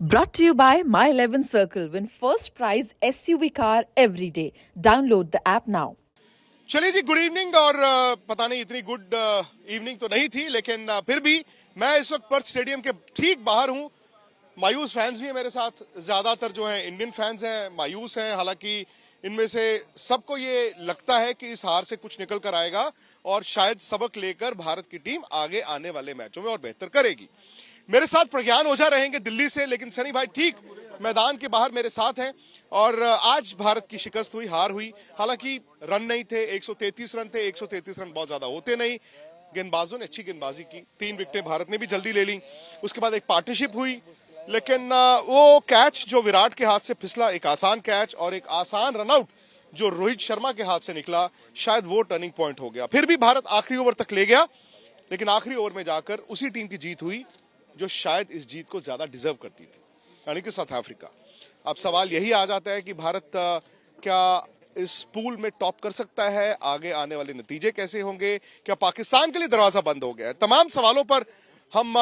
Brought to you by My 11 Circle. Win first prize SUV car every day. Download the app now. चलिए जी, good evening. और पता नहीं इतनी good evening तो नहीं थी, लेकिन फिर भी मैं इस वक्त पर्थ स्टेडियम के ठीक बाहर हूं। मायूस फैंस भी हैं मेरे साथ, ज्यादातर जो हैं इंडियन फैंस हैं, मायूस हैं। हालांकि इनमें से सबको ये लगता है कि इस हार से कुछ निकल कर आएगा और शायद सबक लेकर भारत की टीम आगे आने वाले मैचों में और बेहतर करेगी। मेरे साथ प्रज्ञान ओझा रहेंगे दिल्ली से, लेकिन सनी भाई ठीक मैदान के बाहर मेरे साथ हैं। और आज भारत की शिकस्त हुई, हार हुई। हालांकि रन नहीं थे, 133 रन थे। 133 रन बहुत ज्यादा होते नहीं। गेंदबाजों ने अच्छी गेंदबाजी की, 3 विकेटें भारत ने भी जल्दी ले ली। उसके बाद एक पार्टनरशिप हुई, लेकिन वो कैच जो विराट के हाथ से फिसला, एक आसान कैच और एक आसान रनआउट जो रोहित शर्मा के हाथ से निकला, शायद वो टर्निंग पॉइंट हो गया। फिर भी भारत आखिरी ओवर तक ले गया, लेकिन आखिरी ओवर में जाकर उसी टीम की जीत हुई जो शायद इस जीत को ज्यादा डिजर्व करती थी, यानी कि साउथ अफ्रीका। अब सवाल यही आ जाता है कि भारत क्या इस पूल में टॉप कर सकता है? आगे आने वाले नतीजे कैसे होंगे? क्या पाकिस्तान के लिए दरवाजा बंद हो गया है? तमाम सवालों पर हम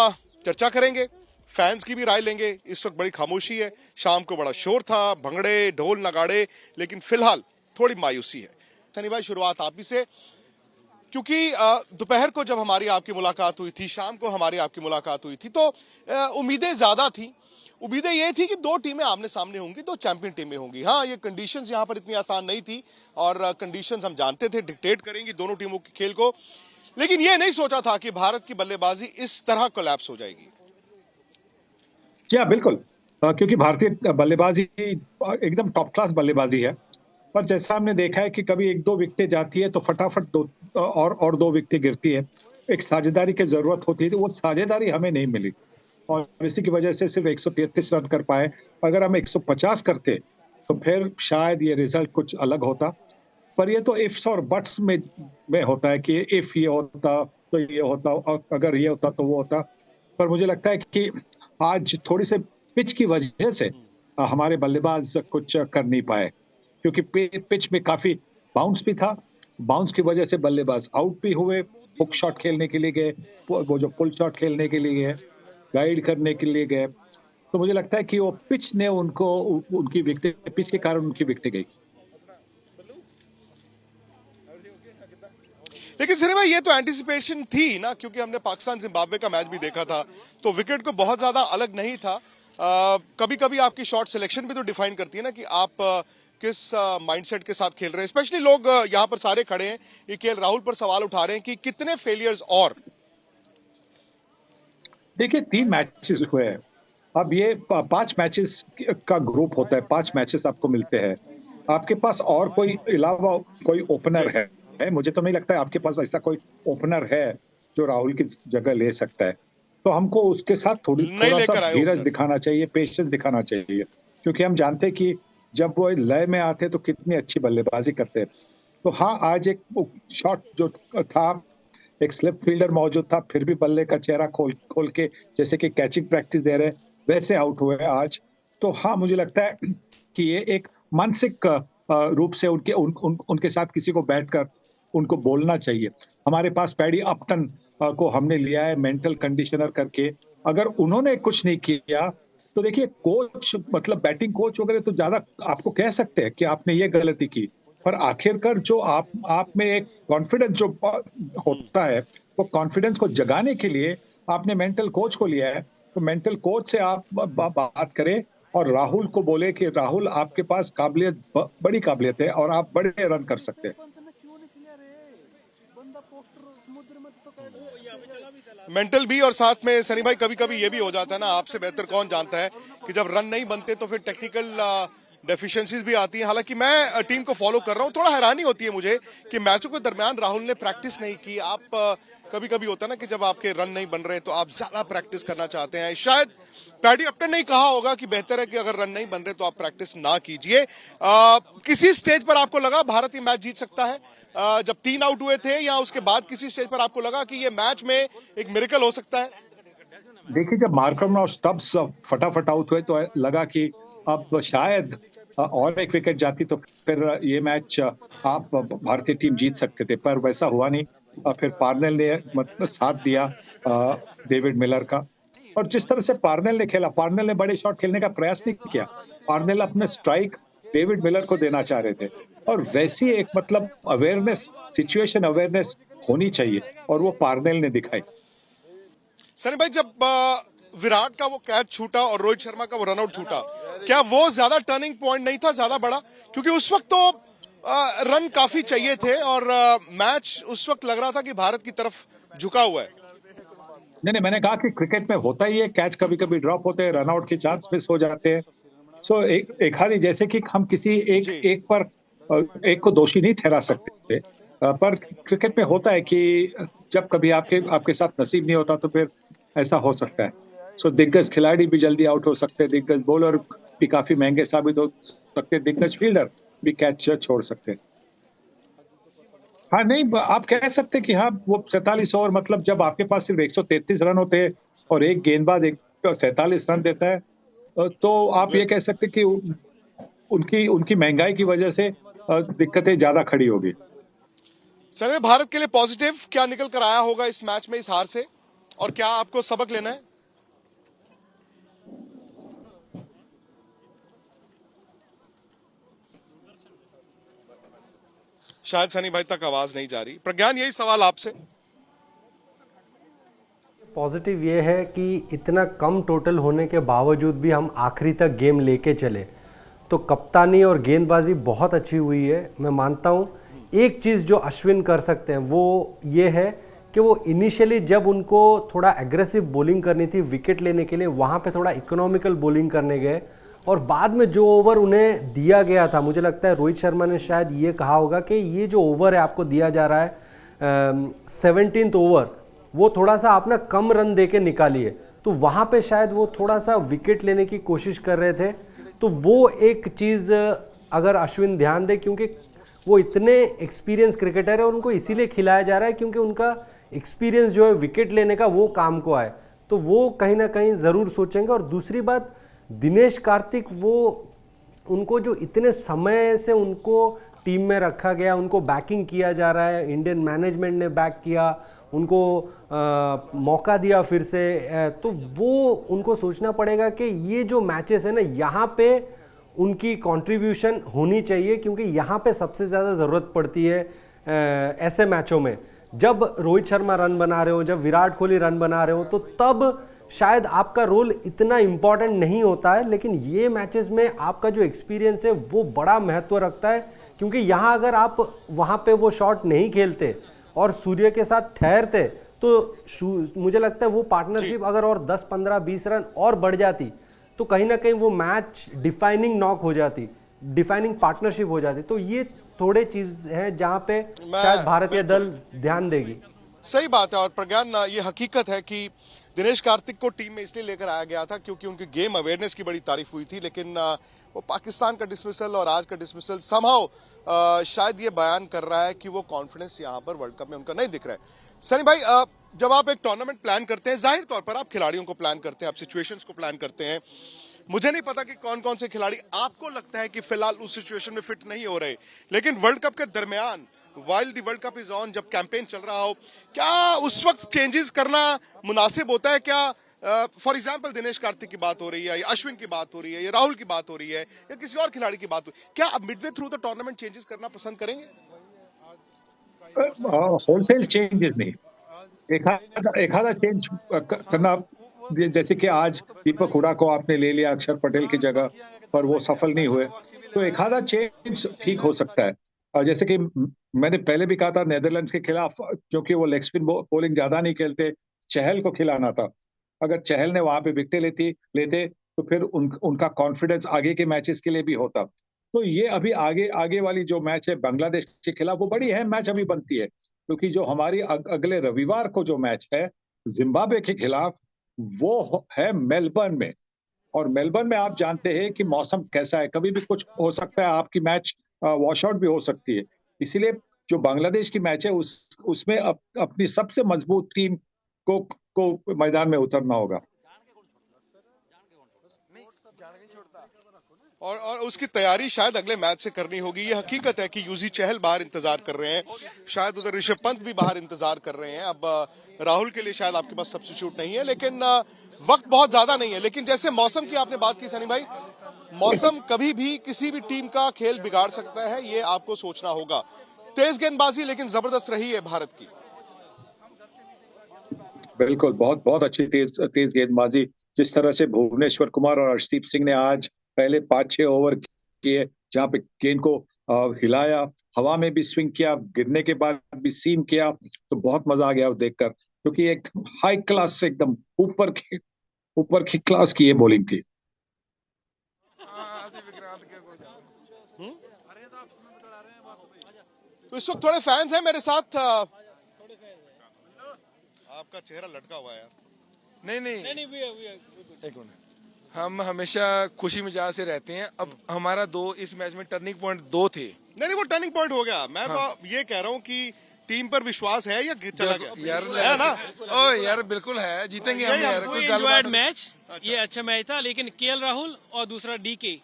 चर्चा करेंगे, फैंस की भी राय लेंगे। इस वक्त बड़ी खामोशी है, शाम को बड़ा शोर था, भंगड़े ढोल नगाड़े, लेकिन फिलहाल थोड़ी मायूसी है। सनी भाई, शुरुआत आप ही से, क्योंकि दोपहर को जब हमारी आपकी मुलाकात हुई थी, शाम को हमारी आपकी मुलाकात हुई थी, तो उम्मीदें ज्यादा थी। उम्मीदें ये थी कि 2 टीमें आमने सामने होंगी, 2 चैंपियन टीमें होंगी। हाँ, ये कंडीशंस यहां पर इतनी आसान नहीं थी और कंडीशंस हम जानते थे डिक्टेट करेंगी दोनों टीमों के खेल को, लेकिन ये नहीं सोचा था कि भारत की बल्लेबाजी इस तरह कोलैप्स हो जाएगी। जी हाँ, बिल्कुल। क्योंकि भारतीय बल्लेबाजी एकदम टॉप क्लास बल्लेबाजी है। पर जैसा हमने देखा है कि कभी 1-2 विकेटें जाती है तो फटाफट और 2 विकेटें गिरती है। एक साझेदारी की जरूरत होती थी, वो साझेदारी हमें नहीं मिली और इसी की वजह से सिर्फ 133 रन कर पाए। अगर हम 150 करते तो फिर शायद ये रिजल्ट कुछ अलग होता। पर ये तो इफ्स और बट्स में होता है कि इफ ये होता तो ये होता, और अगर ये होता तो वो होता। पर मुझे लगता है कि आज थोड़ी से पिच की वजह से हमारे बल्लेबाज कुछ कर नहीं पाए, क्योंकि पिच में काफी बाउंस भी था। बाउंस की वजह से बल्लेबाज आउट भी हुए। हुक शॉट खेलने के लिए गए, वो जो पुल शॉट खेलने के लिए गए, गाइड करने के लिए गए। तो मुझे लगता है कि वो पिच ने उनको उनकी विकेट, पिच के कारण उनकी विकेट गई। लेकिन सिने भाई, ये तो एंटिसिपेशन थी ना, क्योंकि हमने पाकिस्तान जिम्बाब्वे का मैच भी देखा था, तो विकेट को बहुत ज्यादा अलग नहीं था। कभी कभी आपकी शॉट सिलेक्शन भी तो डिफाइन करती है ना, कि आप किस माइंडसेट के साथ खेल रहे हैं। स्पेशली लोग यहाँ पर सारे खड़े हैं, ये केएल राहुल पर सवाल उठा रहे हैं कि कितने फेलियर्स और। देखिए, 3 मैचेस हुए हैं। अब ये 5 मैचेस का ग्रुप होता है, 5 मैचेस आपको मिलते हैं। आपके पास और कोई अलावा कोई ओपनर है? मुझे तो नहीं लगता है आपके पास ऐसा कोई ओपनर है जो राहुल की जगह ले सकता है। तो हमको उसके साथ नहीं थोड़ा सा लेकर आए धीरज ओपनर। दिखाना चाहिए, पेशेंस दिखाना चाहिए, क्योंकि हम जानते हैं कि जब वो लय में आते तो कितनी अच्छी बल्लेबाजी करते हैं। तो हाँ, आज एक शॉट जो था, एक स्लिप फील्डर मौजूद था, फिर भी बल्ले का चेहरा खोल खोल के, जैसे कि कैचिंग प्रैक्टिस दे रहे वैसे आउट हुए आज। तो हाँ, मुझे लगता है कि ये एक मानसिक रूप से उनके साथ किसी को बैठकर उनको बोलना चाहिए। हमारे पास पैडी अपटन को हमने लिया है मेंटल कंडीशनर करके। अगर उन्होंने कुछ नहीं किया तो देखिए, कोच मतलब बैटिंग कोच वगैरह तो ज्यादा आपको कह सकते हैं कि आपने ये गलती की, पर आखिरकार जो आप में एक कॉन्फिडेंस जो होता है, वो कॉन्फिडेंस को जगाने के लिए आपने मेंटल कोच को लिया है। तो मेंटल कोच से आप बात करें और राहुल को बोले कि राहुल, आपके पास काबिलियत, बड़ी काबिलियत है और आप बड़े रन कर सकते हैं। मेंटल भी, और साथ में सनी भाई कभी कभी ये भी हो जाता है ना, आपसे बेहतर कौन जानता है कि जब रन नहीं बनते तो फिर टेक्निकल डेफिशिएंसीज भी आती हैं। हालांकि मैं टीम को फॉलो कर रहा हूं, थोड़ा हैरानी होती है मुझे कि मैचों के दरमियान राहुल ने प्रैक्टिस नहीं की। आप कभी कभी होता है ना कि जब आपके रन नहीं बन रहे तो आप ज्यादा प्रैक्टिस करना चाहते हैं। शायद पैडी अपटन ने कहा होगा कि बेहतर है कि अगर रन नहीं बन रहे तो आप प्रैक्टिस ना कीजिए। किसी स्टेज पर आपको लगा भारत ये मैच जीत सकता है? जब 3 आउट हुए थे, या उसके बाद किसी स्टेज पर आपको लगा कि ये मैच में एक मिरेकल हो सकता है? देखिए, जब मार्करम और स्टब्स फटाफट आउट हुए तो लगा कि अब शायद और एक विकेट जाती तो फिर ये मैच आप भारतीय टीम जीत सकते थे, पर वैसा हुआ नहीं। फिर पार्नेल ने मतलब साथ दिया डेविड मिलर का। और जिस तरह से पार्नेल ने खेला, पार्नेल ने बड़े शॉट खेलने का प्रयास नहीं किया। पार्नेल अपने स्ट्राइक डेविड मिलर को देना चाह रहे थे, और वैसी एक मतलब अवेयरनेस, सिचुएशन अवेयरनेस होनी चाहिए, और वो पार्नेल ने दिखाई। सनी भाई, जब विराट का वो कैच छूटा और रोहित शर्मा का वो रनआउट छूटा, क्या वो ज्यादा टर्निंग पॉइंट नहीं था, ज्यादा बड़ा? क्योंकि उस वक्त तो रन काफी चाहिए थे और मैच उस वक्त लग रहा था कि भारत की तरफ झुका हुआ है। नहीं, मैंने कहा कि क्रिकेट में होता ही है, कैच कभी कभी ड्रॉप होते हैं, रनआउट के चांस मिस हो जाते हैं। सो एक आधी, जैसे कि हम किसी एक पर एक को दोषी नहीं ठहरा सकते, पर क्रिकेट में होता है कि जब कभी आपके साथ नसीब नहीं होता तो फिर ऐसा हो सकता है। सो दिग्गज खिलाड़ी भी जल्दी आउट हो सकते हैं, दिग्गज बॉलर भी काफी महंगे साबित हो सकते हैं, दिग्गज फील्डर भी कैच छोड़ सकते हैं। हाँ, नहीं, आप कह सकते कि हाँ, वो 47 ओवर, मतलब जब आपके पास सिर्फ 133 रन होते हैं और एक गेंदबाज 47 रन देता है, तो आप ये कह सकते कि उनकी उनकी महंगाई की वजह से दिक्कतें ज्यादा खड़ी होगी। चलिए, भारत के लिए पॉजिटिव क्या निकल कर आया होगा इस मैच में, इस हार से, और क्या आपको सबक लेना है? शायद सनी भाई तक आवाज नहीं जा रही। प्रज्ञान, यही सवाल आपसे। पॉजिटिव ये है कि इतना कम टोटल होने के बावजूद भी हम आखिरी तक गेम लेके चले, तो कप्तानी और गेंदबाजी बहुत अच्छी हुई है। मैं मानता हूँ एक चीज़ जो अश्विन कर सकते हैं वो ये है कि वो इनिशियली जब उनको थोड़ा एग्रेसिव बॉलिंग करनी थी विकेट लेने के लिए, वहाँ पे थोड़ा इकोनॉमिकल बॉलिंग करने गए, और बाद में जो ओवर उन्हें दिया गया था, मुझे लगता है रोहित शर्मा ने शायद ये कहा होगा कि ये जो ओवर है आपको दिया जा रहा है 17th ओवर, वो थोड़ा सा आप ना कम रन दे के निकालिए, तो वहाँ पे शायद वो थोड़ा सा विकेट लेने की कोशिश कर रहे थे। तो वो एक चीज़ अगर अश्विन ध्यान दे, क्योंकि वो इतने एक्सपीरियंस क्रिकेटर है और उनको इसीलिए खिलाया जा रहा है क्योंकि उनका एक्सपीरियंस जो है विकेट लेने का वो काम को आए, तो वो कहीं ना कहीं ज़रूर सोचेंगे। और दूसरी बात, दिनेश कार्तिक, वो उनको जो इतने समय से उनको टीम में रखा गया, उनको बैकिंग किया जा रहा है, इंडियन मैनेजमेंट ने बैक किया, उनको मौका दिया फिर से, तो वो उनको सोचना पड़ेगा कि ये जो मैचेस है ना, यहाँ पे उनकी कंट्रीब्यूशन होनी चाहिए, क्योंकि यहाँ पे सबसे ज़्यादा ज़रूरत पड़ती है ऐसे मैचों में। जब रोहित शर्मा रन बना रहे हो, जब विराट कोहली रन बना रहे हो, तो तब शायद आपका रोल इतना इम्पॉर्टेंट नहीं होता है, लेकिन ये मैचेस में आपका जो एक्सपीरियंस है वो बड़ा महत्व रखता है, क्योंकि यहाँ अगर आप वहाँ पे वो शॉट नहीं खेलते और सूर्य के साथ ठहरते, तो मुझे लगता है वो पार्टनरशिप अगर और 10, 15, 20 रन और बढ़ जाती, तो कहीं ना कहीं वो मैच डिफाइनिंग नॉक हो जाती, डिफाइनिंग पार्टनरशिप हो जाती। तो ये थोड़े चीज हैं जहाँ पे शायद भारतीय दल ध्यान देगी। सही बात है। और प्रज्ञान, ये हकीकत है कि दिनेश कार्तिक को टीम में इसलिए लेकर आया गया था क्योंकि उनकी गेम अवेयरनेस की बड़ी तारीफ हुई थी, लेकिन वो पाकिस्तान का डिसमिसल और आज का डिसमिसल समहाउ शायद ये बयान कर रहा है कि वो कॉन्फिडेंस यहाँ पर वर्ल्ड कप में उनका नहीं दिख रहा है। सनी भाई, जब आप एक टूर्नामेंट प्लान करते हैं, जाहिर तौर पर आप खिलाड़ियों को प्लान करते हैं, आप सिचुएशंस को प्लान करते हैं। मुझे नहीं पता कि कौन कौन से खिलाड़ी आपको लगता है कि फिलहाल उस सिचुएशन में फिट नहीं हो रहे, लेकिन वर्ल्ड कप के दरमियान, while the world cup is on, जब कैंपेन चल रहा हो, क्या उस वक्त चेंजेस करना मुनासिब होता है? क्या फॉर एग्जाम्पल दिनेश कार्तिक की बात हो रही है, या अश्विन की बात हो रही है, या राहुल की बात हो रही है, या किसी और खिलाड़ी की बात हो, क्या आप Midway through the tournament changes करना पसंद करेंगे? होलसेल चेंजेस नहीं, एक आधा चेंज करना, जैसे कि आज दीपक हुडा को आपने ले लिया अक्षर पटेल की जगह पर, वो सफल नहीं हुए, तो एक आधा चेंज ठीक हो सकता है। और जैसे कि मैंने पहले भी कहा था, नेदरलैंड्स के खिलाफ क्योंकि वो लेग स्पिन बॉलिंग ज्यादा नहीं खेलते, चहल को खिलाना था। अगर चहल ने वहां पे विकेटें लेते तो फिर उनका कॉन्फिडेंस आगे के मैचेस के लिए भी होता। तो ये अभी आगे वाली जो मैच है बांग्लादेश के खिलाफ, वो बड़ी अहम मैच अभी बनती है, क्योंकि जो हमारी अगले रविवार को जो मैच है जिम्बाब्वे के खिलाफ, वो है मेलबर्न में। और मेलबर्न में आप जानते हैं कि मौसम कैसा है, कभी भी कुछ हो सकता है, आपकी मैच वॉश आउट भी हो सकती है। इसीलिए जो बांग्लादेश की मैच है उसमें अपनी सबसे मजबूत टीम को मैदान में उतरना होगा। और उसकी तैयारी शायद अगले मैच से करनी होगी। ये हकीकत है कि यूजी चहल बाहर इंतजार कर रहे हैं, शायद उधर ऋषभ पंत भी बाहर इंतजार कर रहे हैं। अब राहुल के लिए शायद आपके पास सब्स्टिट्यूट नहीं है, लेकिन वक्त बहुत ज्यादा नहीं है, लेकिन जैसे मौसम की आपने बात की सनी भाई, मौसम कभी भी किसी भी टीम का खेल बिगाड़ सकता है, ये आपको सोचना होगा। तेज गेंदबाजी लेकिन जबरदस्त रही है भारत की। बिल्कुल, बहुत बहुत अच्छी तेज तेज गेंदबाजी। जिस तरह से भुवनेश्वर कुमार और अर्शदीप सिंह ने आज पहले 5-6 ओवर किए, जहां पे गेंद को हिलाया, हवा में भी स्विंग किया, गिरने के बाद भी सीम किया, तो बहुत मजा आ गया वो देखकर, क्योंकि एकदम हाई क्लास से, एकदम ऊपर की क्लास की ये बॉलिंग थी। तो इस वक्त थोड़े फैंस हैं मेरे साथ। आपका चेहरा लटका हुआ है यार। नहीं, एक मिनट। हम हमेशा खुशी मिजाज से रहते हैं। अब हमारा इस मैच में टर्निंग पॉइंट 2 थे। नहीं, वो टर्निंग पॉइंट हो गया। मैं तो ये कह रहा हूँ कि टीम पर विश्वास है या चला गया यार है ना? ओ यार बिल्कुल है, जीतेंगे हम यार। कोई एंजॉयड मैच, ये अच्छा मैच था, लेकिन केएल राहुल और दूसरा डीके,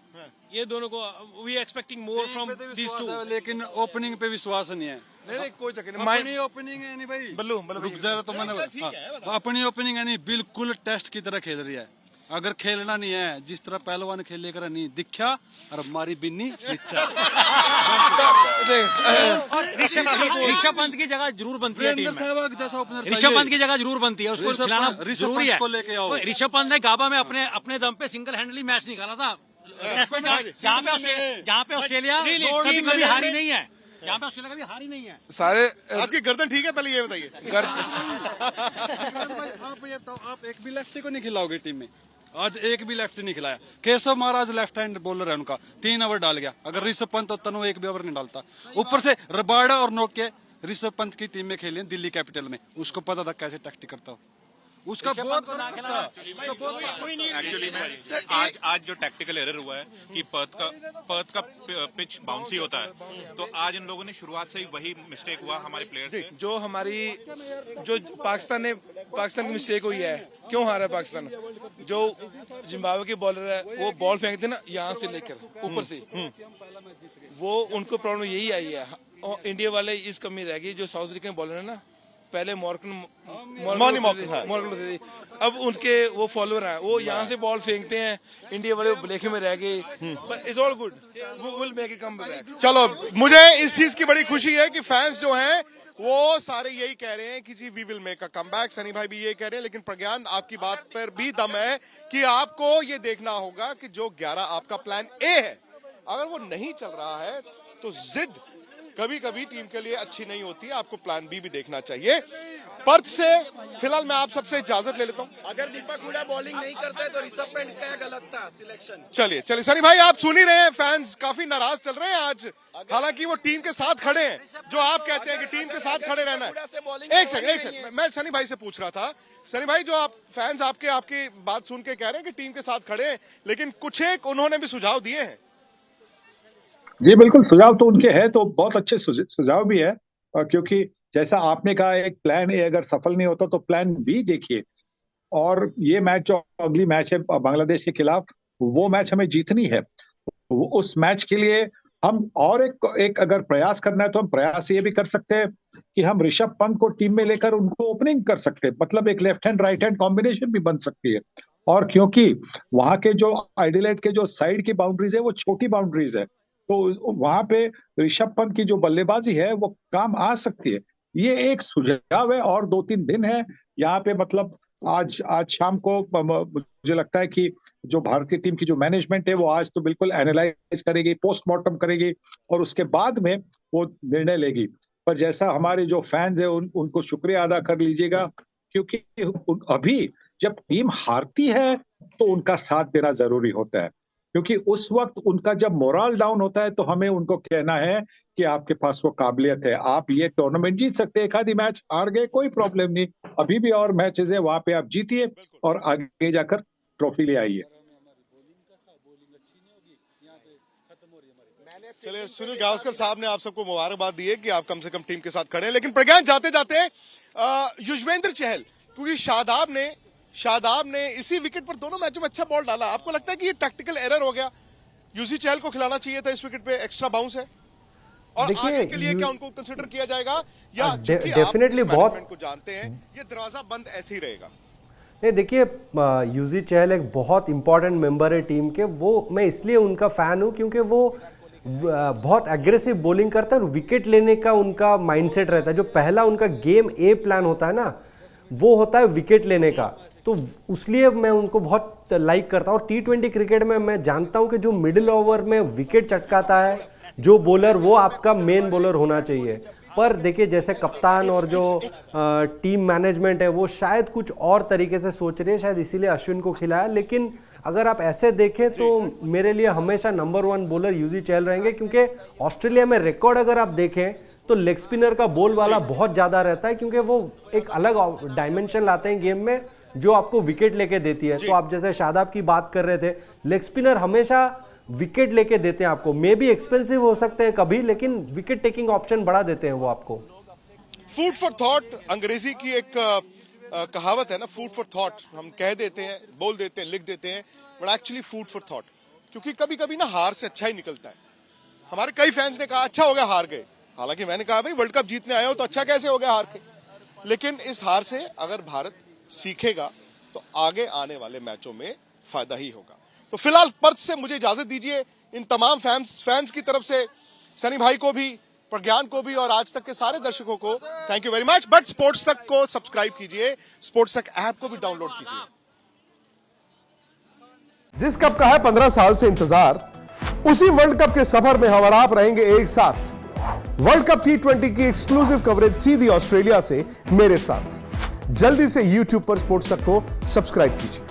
ये दोनों को we expecting more from these two. लेकिन ओपनिंग पे विश्वास नहीं है। नहीं कोई चक्कर नहीं। अपनी ओपनिंग है नहीं भाई, बल्लू रुक जा तो मैंने अपनी ओपनिंग है नहीं, बिल्कुल टेस्ट की तरह खेल रही है। अगर खेलना नहीं है जिस तरह पहलवान खेले कर नहीं दिखा और हमारी बिन्नी ऋषभ पंत की जगह जरूर बनती है टीम में। जैसा ओपनर ऋषभ पंत की जगह जरूर बनती है, उसको खिलाना जरूरी है। को लेके आओ। ऋषभ पंत ने गाबा में अपने दम पे सिंगल हैंडली मैच निकाला था, जहाँ पे ऑस्ट्रेलिया कभी हारी नहीं है, जहाँ पे ऑस्ट्रेलिया कभी हारी नहीं है। सारे आपकी गर्दन ठीक है? पहले ये बताइए। आप एक भी लेफ्टी को नहीं खिलाओगे टीम में, आज एक भी लेफ्ट नहीं खिलाया। Keshav Maharaj left hand bowler है, उनका 3 ओवर डाल गया। अगर ऋषभ पंत और तनु एक भी ओवर नहीं डालता, ऊपर से रबाड़ा और नोके ऋषभ पंत की टीम में खेले दिल्ली कैपिटल में, उसको पता था कैसे टैक्टिक करता हो। उसका बहुत एक्चुअली में आज जो टैक्टिकल एरर हुआ है कि पर्थ का पिच बाउंसी होता है, तो आज इन लोगों ने शुरुआत से ही वही मिस्टेक हुआ हमारे प्लेयर से। जो पाकिस्तान की मिस्टेक हुई है, क्यों हारा है पाकिस्तान? जो जिम्बाब्वे के बॉलर है, वो बॉल फेंकते ना यहाँ से लेकर ऊपर से, वो उनको प्रॉब्लम यही आई है। और इंडिया वाले इस कमी रह गई, जो साउथ अफ्रीकन बॉलर है ना, पहले मॉर्गन थे, अब उनके वो फॉलोअर हैं, वो यहाँ से बॉल फेंकते हैं, इंडिया वाले ब्लेखे में रह गए। It's all good, we will make it come back. चलो, मुझे इस चीज की बड़ी खुशी है कि फैंस जो हैं वो सारे यही कह रहे हैं कि जी we will make a comeback. Sunny भाई भी ये कह रहे हैं, लेकिन प्रज्ञान आपकी बात पर भी दम है कि आपको ये देखना होगा कि जो 11 आपका प्लान ए है, अगर वो नहीं चल रहा है तो जिद कभी कभी टीम के लिए अच्छी नहीं होती है। आपको प्लान बी भी देखना चाहिए। पर्थ से फिलहाल मैं आप सबसे इजाजत ले लेता हूं। अगर दीपक हुडा बॉलिंग नहीं करते तो ऋषभ पंत का गलत था सिलेक्शन। चलिए सनी भाई, आप सुन ही रहे हैं, फैंस काफी नाराज चल रहे हैं आज, हालांकि वो टीम के साथ खड़े हैं। जो आप कहते हैं कि टीम के साथ खड़े रहना है। एक सेकंड, मैं सनी भाई से पूछ रहा था। सनी भाई, जो आप फैंस आपकी बात सुन के कह रहे हैं कि टीम के साथ खड़े हैं, लेकिन कुछ एक उन्होंने भी सुझाव दिए हैं। जी बिल्कुल, सुझाव तो उनके हैं, तो बहुत अच्छे सुझाव भी है, क्योंकि जैसा आपने कहा, एक प्लान ए अगर सफल नहीं होता तो प्लान बी देखिए। और ये मैच जो अगली मैच है बांग्लादेश के खिलाफ, वो मैच हमें जीतनी है। उस मैच के लिए हम और एक अगर प्रयास करना है तो हम प्रयास ये भी कर सकते हैं कि हम ऋषभ पंत को टीम में लेकर उनको ओपनिंग कर सकते हैं, मतलब एक left hand right hand combination भी बन सकती है। और क्योंकि वहां के जो एडिलेड के जो साइड की बाउंड्रीज है वो छोटी बाउंड्रीज है, तो वहां पे ऋषभ पंत की जो बल्लेबाजी है वो काम आ सकती है। ये एक सुझाव है, और 2-3 दिन है यहाँ पे, मतलब आज शाम को मुझे लगता है कि जो भारतीय टीम की जो मैनेजमेंट है वो आज तो बिल्कुल एनालाइज करेगी, पोस्टमार्टम करेगी, और उसके बाद में वो निर्णय लेगी। पर जैसा हमारे जो फैंस है उनको शुक्रिया अदा कर लीजिएगा, क्योंकि अभी जब टीम हारती है तो उनका साथ देना जरूरी होता है, क्योंकि उस वक्त उनका जब मोरल डाउन होता है तो हमें उनको कहना है कि आपके पास वो काबिलियत है, आप ये टूर्नामेंट जीत सकते हैं। एक आधी मैच हार गए कोई प्रॉब्लम नहीं, अभी भी और मैचेस है, वहां पे आप जीतिए और आगे जाकर ट्रॉफी ले आइए। चलिए, सुनील गावस्कर साहब ने आप सबको मुबारकबाद दी है कि आप कम से कम टीम के साथ खड़े हैं। लेकिन प्रज्ञान, जाते जाते युजवेंद्र चहल, क्योंकि शादाब ने इसी विकेट पर दोनों मैचों में अच्छा बॉल डाला, आपको लगता है कि ये टैक्टिकल एरर हो गया? यूसी चहल को खिलाना चाहिए था इस विकेट पे, एक्स्ट्रा बाउंस है, और आगे के लिए क्या उनको कंसिडर किया जाएगा, या डेफिनेटली बहुत को जानते हैं ये दरवाजा बंद ऐसे ही रहेगा? नहीं देखिए, यूजी चहल एक बहुत इंपॉर्टेंट मेंबर है टीम के। वो मैं इसलिए उनका फ़ैन हूँ क्योंकि वो बहुत एग्रेसिव बॉलिंग करता है और विकेट लेने का उनका माइंडसेट रहता है। जो पहला उनका गेम ए प्लान होता है ना, वो होता है विकेट लेने का। तो इसलिए मैं उनको बहुत लाइक करता हूँ। और T20 क्रिकेट में मैं जानता हूँ कि जो मिडिल ओवर में विकेट चटकाता है जो बॉलर, वो आपका मेन बॉलर होना चाहिए। पर देखिए, जैसे कप्तान और जो टीम मैनेजमेंट है वो शायद कुछ और तरीके से सोच रही है, शायद इसीलिए अश्विन को खिलाया। लेकिन अगर आप ऐसे देखें तो मेरे लिए हमेशा नंबर 1 बॉलर यूजी चहल रहेंगे, क्योंकि ऑस्ट्रेलिया में रिकॉर्ड अगर आप देखें तो लेग स्पिनर का बॉल वाला बहुत ज़्यादा रहता है, क्योंकि वो एक अलग डायमेंशन लाते हैं गेम में जो आपको विकेट लेके देती है। तो आप जैसे शादाब की बात कर रहे थे, लेग स्पिनर हमेशा विकेट लेके देते हैं आपको। मे भी एक्सपेंसिव हो सकते हैं कभी, लेकिन विकेट टेकिंग ऑप्शन बढ़ा देते हैं वो आपको। फूड फॉर थॉट अंग्रेजी की एक कहावत है ना, फूड फॉर थॉट। हम कह देते हैं, बोल देते हैं, लिख देते हैं, but actually food for thought. क्योंकि कभी कभी ना हार से अच्छा ही निकलता है। हमारे कई फैंस ने कहा अच्छा हो गया हार गए, हालांकि मैंने कहा भाई वर्ल्ड कप जीतने आए हो तो अच्छा कैसे हो गया हार के। लेकिन इस हार से अगर भारत सीखेगा तो आगे आने वाले मैचों में फायदा ही होगा। तो फिलहाल पर्थ से मुझे इजाजत दीजिए। इन तमाम फैंस की तरफ से सनी भाई को भी, प्रज्ञान को भी और आज तक के सारे दर्शकों को thank you very much. But sports तक को सब्सक्राइब कीजिए, स्पोर्ट्स तक ऐप को भी डाउनलोड कीजिए। जिस कप का है 15 साल से इंतजार, उसी वर्ल्ड कप के सफर में हम और आप रहेंगे एक साथ। वर्ल्ड कप T20 की एक्सक्लूसिव कवरेज सीधी ऑस्ट्रेलिया से मेरे साथ। जल्दी से YouTube पर स्पोर्ट्स तक को सब्सक्राइब कीजिए।